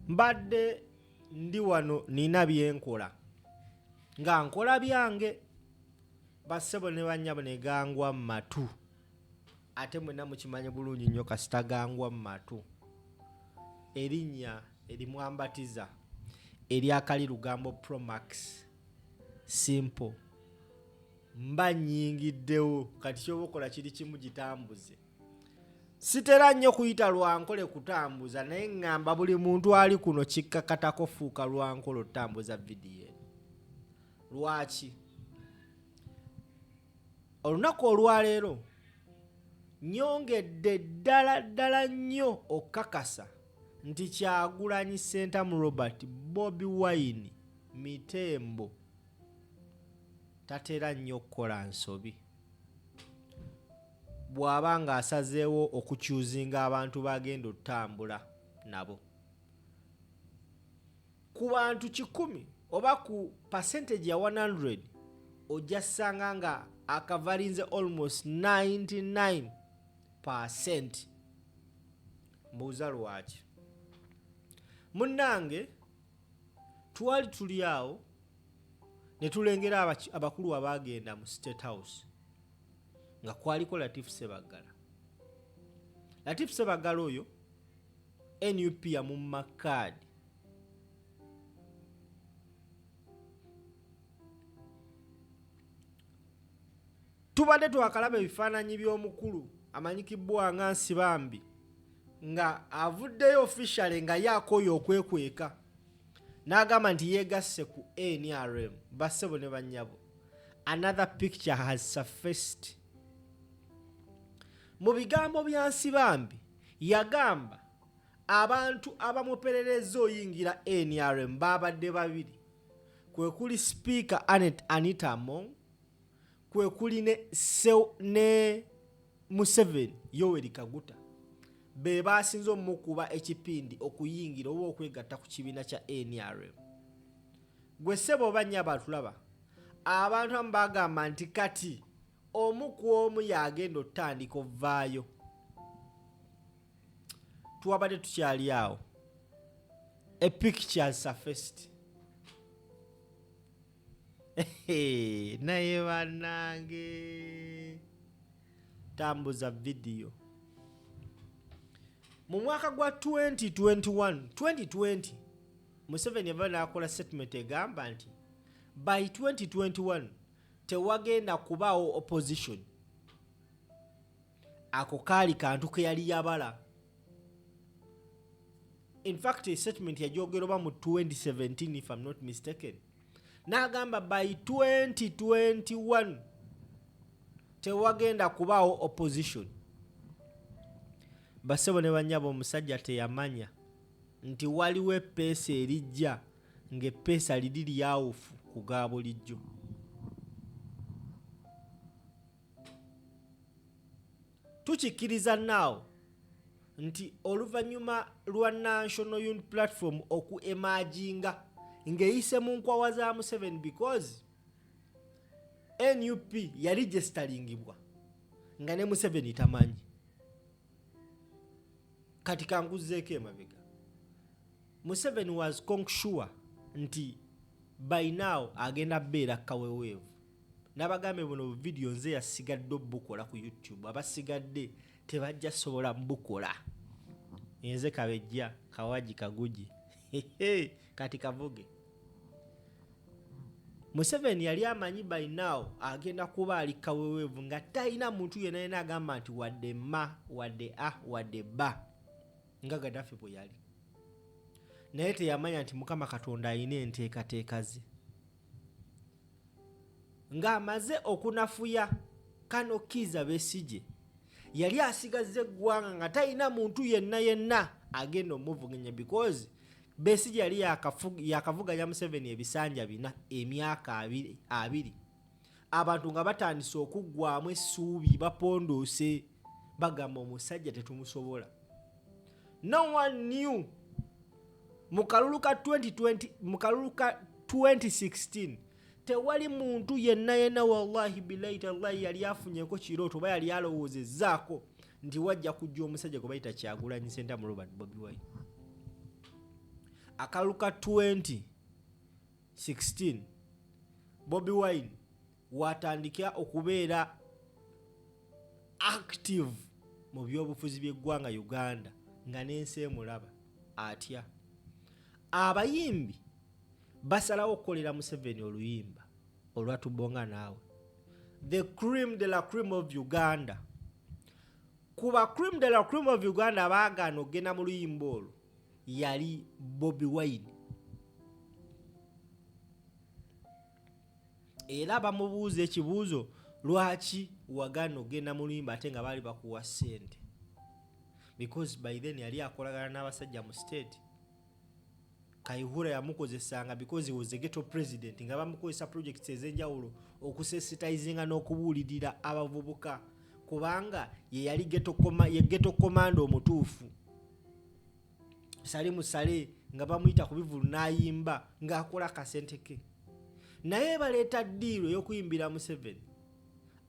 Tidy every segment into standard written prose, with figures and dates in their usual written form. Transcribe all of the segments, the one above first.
mbadde ndi wano nina byenkola nga nkola byange bassebo ne bannyabo ne gangwa mu matu ate mwenna mukimanyi bulungi nnyo kasita gangwa mu matu erinnya erimwambatiza eryakali lugambo Promax simple mba nnyingiddewo kati kyoba okola kiri kimu gitambuze sitera nnyo kuyita lwankole kutambuza naye ŋŋamba buli muntu ali kuno kikkakatako fuuka lwankole otambuza vidiyo lwaki olunaku olwaleero nyongedde ddala nnyo okukakasa nti Kyagulanyi Ssentamu Robert Bobi Wine mitembo tatera nnyo okukola nsobi bw'aba nga asazeewo okukyuzinga abantu bagenda otambula nabo ku bantu 100 oba ku percentage ya 100 ojja ssanga nga akavalinze almost 99% mbuuza lwaki munnange twali tuli awo ne tulengera abakulu abagenda mu State House nga kwaliko Latif Ssebaggala. Latif Ssebaggala oyo NUP yamumma kaadi tubadde twakalaba ebifaananyi by'omukulu amanyikibbwa nga Nsibambi nga avuddeyo officially nga yakooye okwekweka n'agamba nti yeegasse ku NRM bassebo ne bannyabo. Another picture has surfaced. Mu bigambo bya Nsibambi yagamba abantu abamuperereza oyingira NRM babadde babiri kwe kuli Speaker Anita Among kwe kuli ne Museveni Yoweri Kaguta be basinze omukuba ekipindi okuyingira oba okwegatta ku kibiina kya NRM. Gwe ssebo banya batulaba abantu ambagamba nti kati omu ku omu yagenda otandika ovaayo. Tuwabadde tukyali awo a picture surfaced. Naye bannange tambuza video mu mwaka gwa 2020 Museveni yava n'akola statement egamba nti by 2021 tewagenda kubaawo opposition. Ako kaali kantu ke yali yabala. In fact, a statement yajogera oba mu 2017 if I'm not mistaken. N'agamba by 2021 tewagenda kubaawo opposition. Bassebo ne bannyabo omusajja teyamanya nti waliwo eppeesa erijja ng'eppeesa liri lyawufu ku ga bulijjo. Tukikkiriza naawo nti oluvannyuma lwa National Unity Platform okuemajinga ng'eyise mu nkwawa za Museveni because NUP yali registeringibwa nga ne Museveni tamanyi. Kati kanguzeeko emabega. Museveni was sure nti by now agenda beera kaweweevu. Nabagambe buno video nze yasigadde obukola ku YouTube abasigadde tebajja sobola mbukola. Nze kabejja kawaji kaguji. Kati kavuge. Museveni yali amanyi by now agenda kuba ali kaweweevu nga talina muntu yenna agamba nti wadde ma wadde wadde ba nga Gaddafi bwe yali. Naye teyamanya nti Mukama Katonda alina enteekateeka ze. Ng'amaze okunafuya Kano Kiza Besigye yali asigazze eggwanga nga talina muntu yenna agenda omuvuganya because Besigye yali yakavuganya Museveni ebisanja 4 emyaka 20 abantu nga batandise okuggwamu essuubi bapondoose bagamba omusajja tetumusobola. No one knew mukalulu ka 2016 tewali muntu yenna wallahi billahi tallahi yali afunyeko kirooto ba yali alowoozezzaako nti wajja kujja omusajja gwe bayita Kyagulanyi Ssentamu Robert Bobi Wine. akaluka 2016 Bobi Wine watandika okubeera active mu byobufuzi by'eggwanga Uganda nga n'ensi emulaba atya. Abayimbi basalawo okukolera Museveni oluyimba olwatubonga naawe, the cream de la cream of Uganda. Kuba cream de la cream of Uganda baagaana okugenda mu luyimba olwo yali Bobi Wine. Era bamubuuza ekibuuzo, lwaki wagaana okugenda mu luyimba ate nga baali bakuwa ssente? Because by then yali akolagana n'abasajja mu state. Kayihura yamukozesanga because he was a ghetto president, nga bamukozesa projects ez'enjawulo okusensitizinga n'okubuulirira abavubuka, kubanga ye yali ghetto commando omutuufu. Sali musale nga bamuyita ku bivulu n'ayimba ng'akola kasente ke. Naye baleeta ddiiro y'okuyimbira Museveni.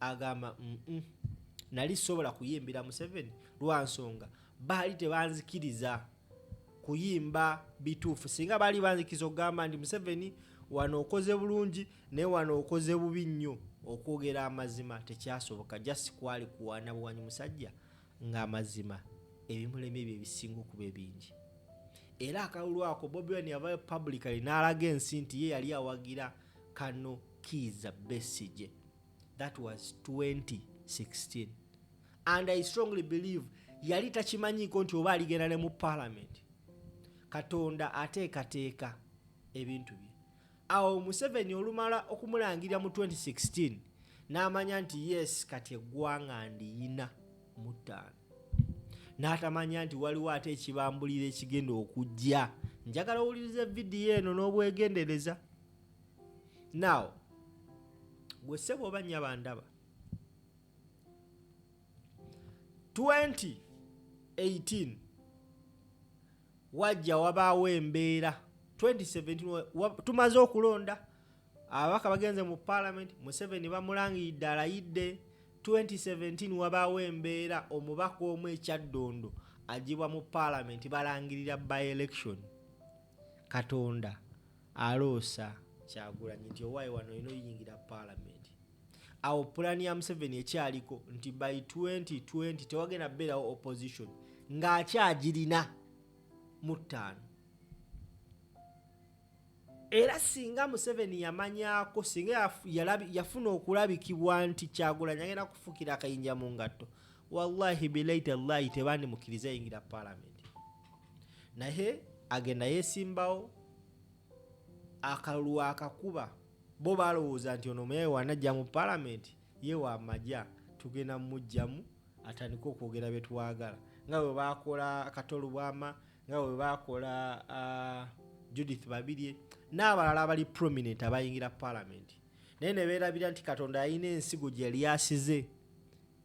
Agamba nali sobola kuyimbira Museveni lwa nsonga baali tebanzikiriza kuyimba bituufu. Singa baali banzikiriza okugamba nti Museveni wano okoze bulungi naye wano okoze bubi nnyo, okwogera amazima tekyasoboka. Just kwali kuwaana buwanyi musajja ng'amazima ebimulemye bye bisinga okuba ebingi. Era akalulu ako Bobi Wine yavayo publicly n'alaga ensi nti ye yali awagira Kano Kiza Besigye. That was 2016. And I strongly believe yali takimanyiiko nti oba aligenda ne mu parliament. Katonda ateekateeka ebintu bye. Awo Museveni olumala okumulangirira mu 2016 n'amanya nti yes kati eggwanga ndiyina mu 5. N'atamanya nti waliwo ate ekibambulira ekigenda okujja. Njagala owulirize vidiyo eno n'obwegendereza. Now, gwe ssebo oba nnyaba ndaba, 2018 wajja wabaawo embeera. 2017 tumaze okulonda ababaka bagenze mu parliament, Museveni bamulangiridde alayidde. 2017 wabaawo embeera omubaka omu ekyaddondo agibwa mu parliament balangirira by election. Katonda aloosa Kyagulanyi nti owaaye wano ino yingira parliament. Awo pulani ya Museveni ekyaliko nti by 2020 tewagenda beerawo opposition ng'akyagirina mu 5. Era singa Museveni yamanyaako, singa yafuna okulabikibwa nti Kyagulanyi agenda kufukira akayinja mu ngatto, wallahi bilaita Allahi tebandimukiriza yingira parliament. Naye agenda yeesimbawo akalulu akakuba. Bo balowooza nti ono muyaye wanajja mu parliament ye wamajja tugenda mujjamu atandika okwogera bye twagala, nga bwe baakola Katolu Bwama, nga bwe baakola Judith Babirye n'abalala abali prominent abayingira parliament. Naye ne beerabira nti Katonda alina ensigo gye yali asize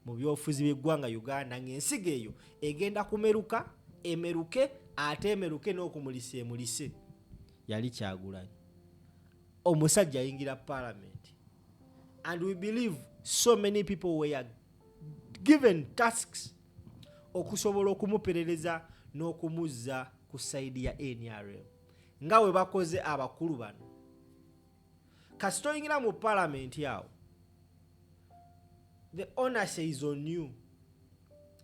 mu byobufuzi by'eggwanga Uganda, ng'ensigo eyo egenda kumeruka, emeruke ate emeruke n'okumulisa emulise. Yali Kyagulanyi omusajja ayingira parliament. And we believe so many people were given tasks okusobola okumuperereza n'okumuzza ku saidi ya NRM nga we bakoze abakulu bano. Kasito oyingira mu parliament yawo, the onus is on you.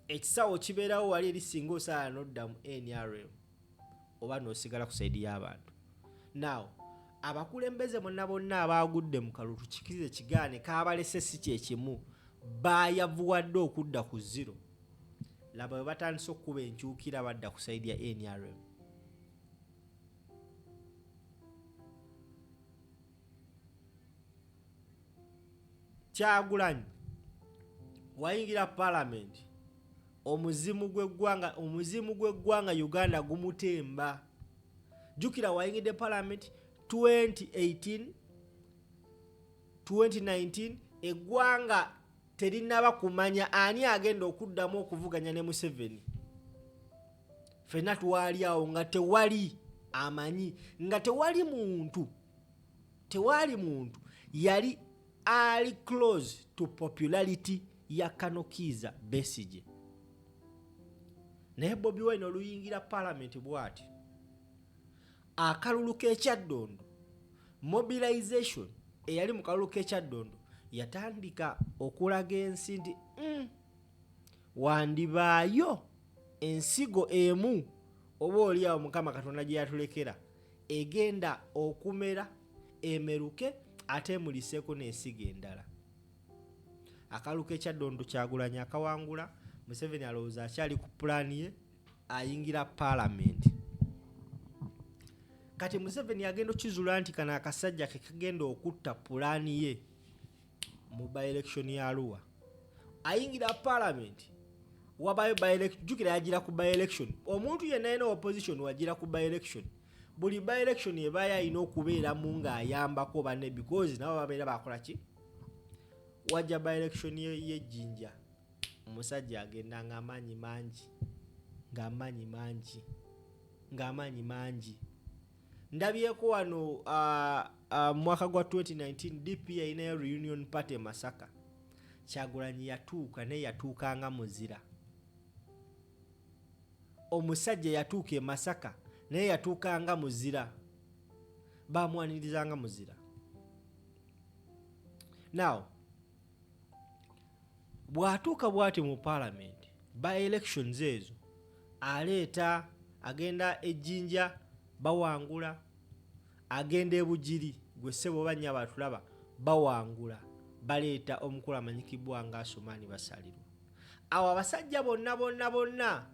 Ekisawo kibeerawo wali erisinga osaala n'odda mu NRM oba n'osigala ku saidi y'abantu. Now abakulembeze bonna abaagudde mu kalulu tukikirize kigaane kaabalese si kyekimu, baayavuwadde okudda ku zero. Laba bwe batandise okukuba enkyukira badda ku saidi ya NRM. Kyagulanyi wayingira parliament, omuzimu gw'eggwanga Uganda gumutemba. Jukira wayingidde parliament 2018, 2019 eggwanga terinaba kumanya ani agenda okuddamu okuvuganya ne Museveni. Fena twali awo nga tewali amanyi, nga tewali muntu yali ali close to popularity ya Kano Kiza Besigye. Naye Bobi Wine oluyingira parliament bwati akalulu k'ekyaddondo mobilization eyali mu kalulu k'ekyaddondo yatandika okulaga ensi nti wandibaayo ensigo emu oba oliawo Mukama Katonda gye yatulekera egenda okumera emeruke ate emuliseeko n'ensigo endala. Akalulu k'ekyaddondo Kyagulanyi akawangula, Museveni alowooza akyali ku pulaani ye ayingira paalamenti. Kati Museveni agenda okizula nti kano akasajja ke kagenda okutta pulaani ye mu by-election ya Arua. Ayingira paalamenti wabayo by-election, jukira yagira ku by-election. Omuntu yenna yena opposition wagira ku by-election. Buli by-election ebaaya alina okubeeramu ng'ayambako banne because nabo babeera bakola ki? Wajja by-election y'ejjinja. Omusajja agenda ng'amaanyi mangi. Ndabyeko wano mwaka gwa 2019 DP yalinayo reunion party Masaka. Kyagulanyi yatuuka naye yatuukanga muzira. Omusajja yatuuka e Masaka naye yatuukanga muzira. Bamwanirizanga muzira. Now, bw'atuuka bw'ati mu parliament by elections ezo aleeta agenda ejjinja bawangula, agenda ebugiri gwe ssebo banya batulaba bawangula, baleeta omukulu amanyikibwa nga Asumani basalirwa. Awo abasajja bonna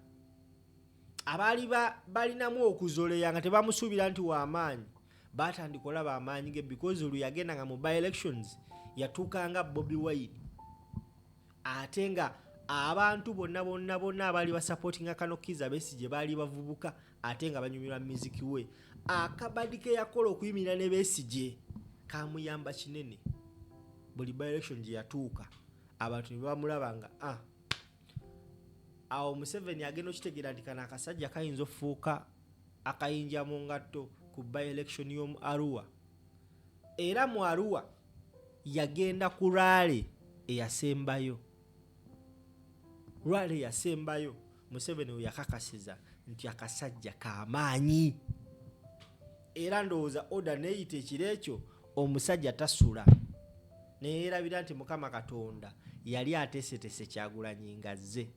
abaali balinamu okuzoleya nga tebamusuubira nti w'amaanyi batandika olaba amaanyi ge because olwo yagenda nga mu by elections yatuukanga Bobi Wine. Ate nga abantu bonna abaali basupportinga Kano Kizza Besigye baali bavubuka ate nga banyumirwa muziki we. Akabadi ke yakola okuyimirira ne Besigye kamuyamba kinene. Buli by election gye yatuuka abantu ne bamulaba nga awo Museveni agenda okitegeera nti kano akasajja kayinza okufuuka akayinja mu ngatto ku by election y'omu Arua. Era mu Arua yagenda ku rally eyasembayo. Rally yasembayo Museveni we yakakasiza nti akasajja k'amaanyi. Era ndowooza order neeyita ekiro ekyo omusajja tasula. Neerabira nti Mukama Katonda yali ateesetese Kyagulanyi ngazze.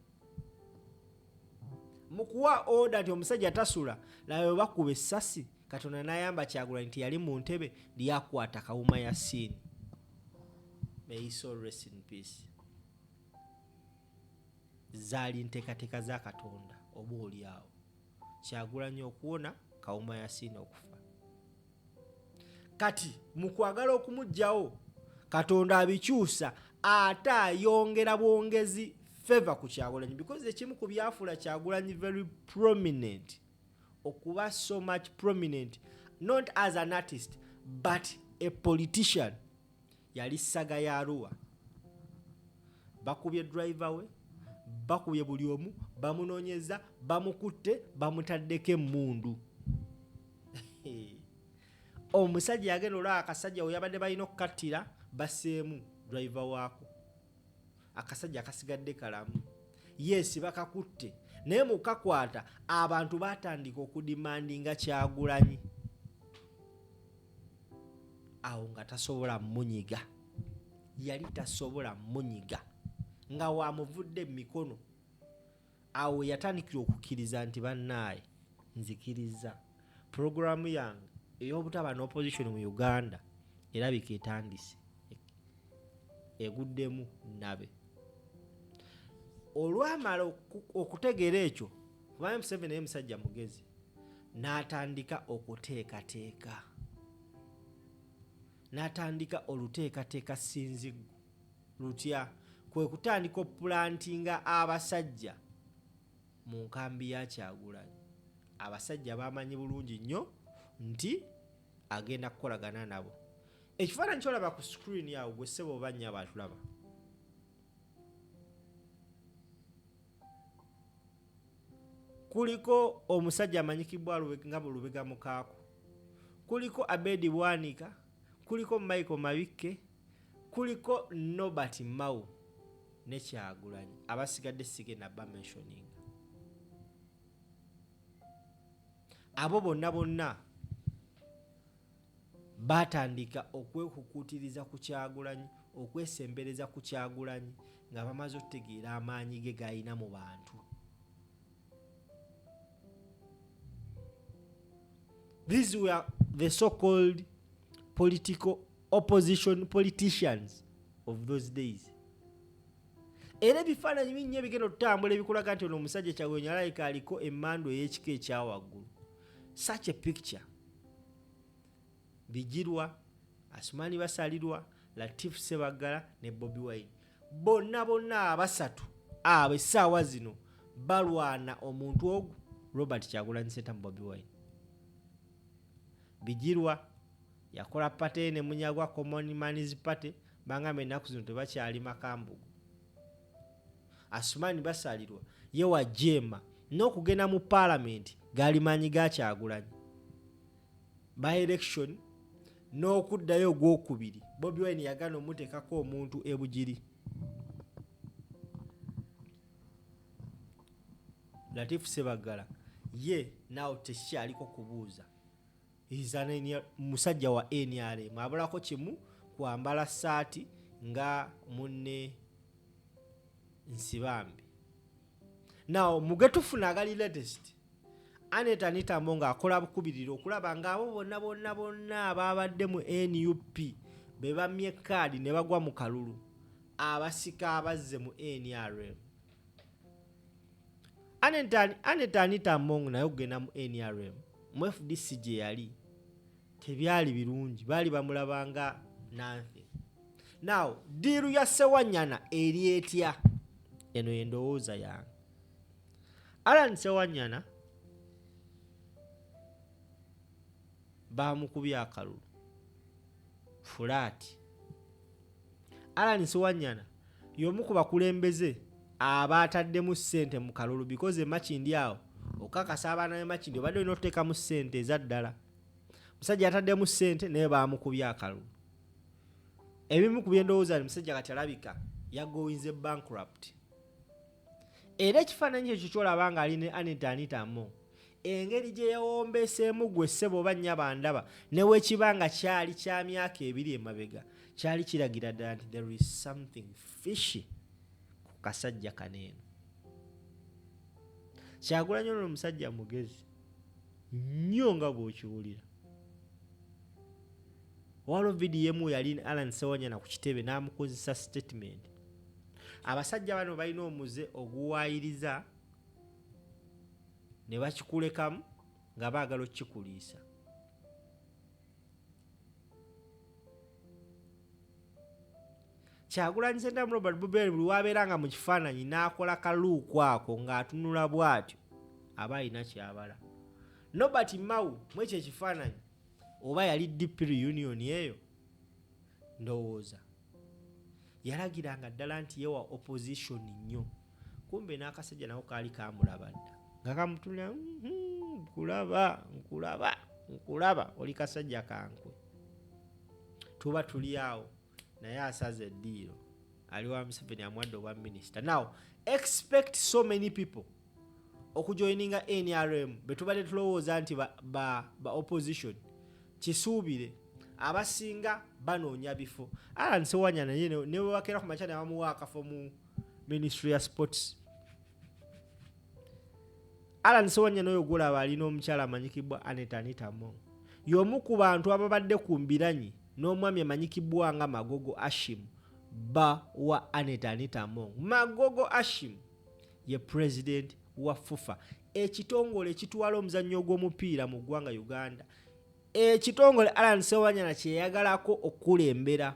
Mukuwa order nti omusajja tasula naye bakuba essasi Katonda n'ayamba Kyagulanyi nti yali mu ntebe lyakwata kawuma ya Sini. May his soul rest in peace. Zaali nteekateeka za Katonda oba oli awo. Kyagulanyi okuwona kawuma ya Sini okufa. Kati mu kwagala okumuggyawo Katonda abikyusa ate ayongera bwongezi favor ku Kyagulanyi because ekimu ku byafuula Kyagulanyi very prominent, okuba so much prominent not as an artist but a politician. Yali saga ya Arua. Bakubye driver we, bakubye buli omu, bamunoonyeza, bamukutte, bamutaddeko emmundu. Omusajja yagenda olwa akasajja we yabadde balina okukattira baseemu driver waako. Akasajja kasigadde kalamu. Yes, bakakutte. Naye mukakwata abantu batandika okudimandinga Kyagulanyi. Awo nga tasobola munyiga. Yali tasobola munyiga. Nga wamuvudde mikono. Awo yatandikira okukkiriza nti bannaaye nzikiriza. Programu yange ey'obutaba n'opposition mu Uganda erabika etandise. Eguddemu nabe. Olwamala okutegeera ekyo, kubanga Museveni naye musajja mugezi, n'atandika okuteekateeka. N'atandika oluteekateeka sinzigu lutya kwe kutandika okupulantinga abasajja mu nkambi ya Kyagulanyi. Abasajja bamanyi bulungi nnyo nti agenda kukolagana nabo. Ekifaananyi kyolaba ku screen yawo gwe ssebo oba nnya batulaba. Kuliko omusajja amanyikibwa nga Lubega Mukaako. Kuliko Abedi Bwanika. Kuliko Michael Mabikke. Kuliko Nobert Mao ne Kyagulanyi. Abasigadde sigenda bamentioning. Abo bonna batandika okwekukutiriza ku Kyagulanyi, okwesembereza ku Kyagulanyi nga bamaze okutegeera amaanyi ge gayina mu bantu. These were the so-called political opposition politicians of those days. Era ebifaananyi binnya bigenda okutambula ebikulaga nti ono omusajja Kyagulanyi alayika aliko emmando ey'ekika ekyawaggulu. Such a picture. Bijirwa, Asumani Basalirwa, Latif Ssebaggala ne Bobi Wine. Bonna abasatu abo essaawa zino balwana omuntu ogu Robert Kyagulanyi Ssentamu Bobi Wine. Bijirwa yakola pate ne munyagwa Common Man's Party bangambe ennaku zino tebakyali makambugu. Asumani Basalirwa ye wajema n'okugenda mu parliament gali maanyi ga Kyagulanyi. By election n'okuddayo ogwokubiri Bobi Wine yagana omuteekako omuntu ebugiri. Latif Ssebaggala ye naawe tekikyaliko kubuuza. Musajja wa NRM abulako kimu kwambala ssaati nga munne Nsibambi. Now mugetufuna agali latest Anita Monga akola bukubiriro okulaba ng'abo bonna ababadde mu NUP be bamye kaadi ne bagwa mu kalulu abasika abazze mu NRM. Anita Monga naye okugenda mu NRM mu FDC gye yali tebyali birungi, baali bamulabanga nanfe. Now diiru ya Ssewanyana eri etya? Eno yendowooza yange. Alan Ssewanyana bamukubya akalulu fulaati. Alan Ssewanyana y'omu ku bakulembeze abaataddemu ssente mu kalulu because Makindi awo okakasa abaana be Makindi obadde olina okuteekamu ssente eza ddala. Musajja ataddemu ssente naye bamukubya akalulu. Ebimu ku byendowooza musajja kati alabika yagoyinze bankrupt. Era ekifaananyi ekyo kyolaba nga ali ne Anita Monga engeri gye yawombeeseemu gwe ssebo oba nnya bandaba ne weekibanga kyali kya myaka ebiri emabega kyali kiragira ddala nti there is something fishy ku kasajja kaneeno. Kyagulanyi ono omusajja mugezi nnyo nga bw'okiwulira. Waliwo vidiyo emu yali Alan Ssewanyana ku kitebe n'amukozesa statement. Abasajja bano balina omuze oguwaayiriza ne bakikulekamu nga baagala okukikuliisa. Kyagulanyi Ssentamu Robert Bobi buli wabeeranga mu kifaananyi n'akola kaluuku ako ng'atunula bw'atyo aba alina kyabala. Nobert Mao mu ekyo ekifaananyi oba yali DP reunion eyo ndowooza yalagiranga ddala nti yewa opposition nnyo, kumbe n'akasajja nako kaali kamulaba dda nga kamutunira nkulaba oli kasajja kankwe tuba tuli awo naye asaze eddiiro ali wa Museveni amwadde obwa minisita. Now expect so many people okujoininga NRM betubadde tulowooza nti ba opposition. Kisuubire abasinga banoonya bifo. Alan Ssewanyana naye ne bwebakera ku makyana bamuwa akafo mu Ministry ya Sports. Alan Ssewanyana oyo gulaba alina omukyala amanyikibwa Anita Monga y'omu ku bantu ababadde ku mbiranyi n'omwami amanyikibwa nga Magogo Ashim ba wa Anita Monga. Magogo Ashim ye president wa FUFA, ekitongole ekitwala omuzannyo gw'omupiira mu ggwanga Uganda. Ekitongole Alan Ssewanyana kyeyagalako okulembera.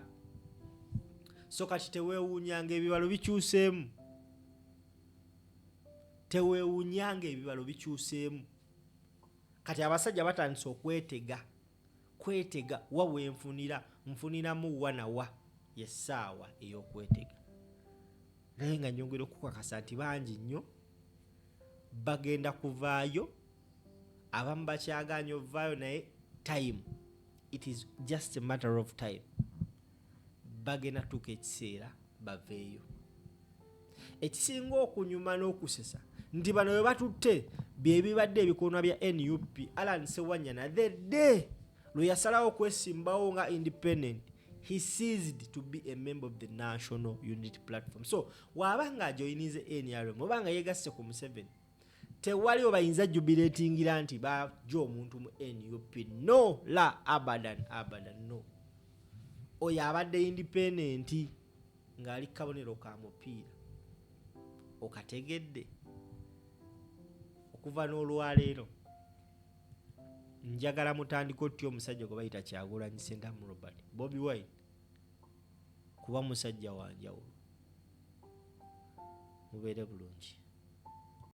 So kati teweewuunyanga ebibalo bikyuseemu. Kati abasajja batandise kwetega wawe nfuniramu wanawa yessaawa ey'okwetega. Naye nga nyongera okukakasa nti bangi nnyo bagenda kuvaayo, abamu bakyagaanya ovaayo naye time, it is just a matter of time. Bagenda tuuka ekiseera baveeyo. Ekisinga okunyuma n'okusesa nti bano bwe batutte bye bibadde ebikoonwa bya NUP Alan Ssewanyana the day lwe yasalawo okwesimbawo nga independent, he ceased to be a member of the National Unity Platform. So wabanga ajoyinize NRM obanga yegasse ku Museveni, tewali obayinza jubilatingira nti bajo omuntu mu NUP. No, la abadan no. Oyo abadde independent ng'ali kabonero ka mupiira. Okategedde okuva n'olwaleero njagala mutandika otya omusajja gwe bayita Kyagulanyi Ssentamu Robert Bobi Wine kuba musajja wanjawulo. Mubeere bulungi.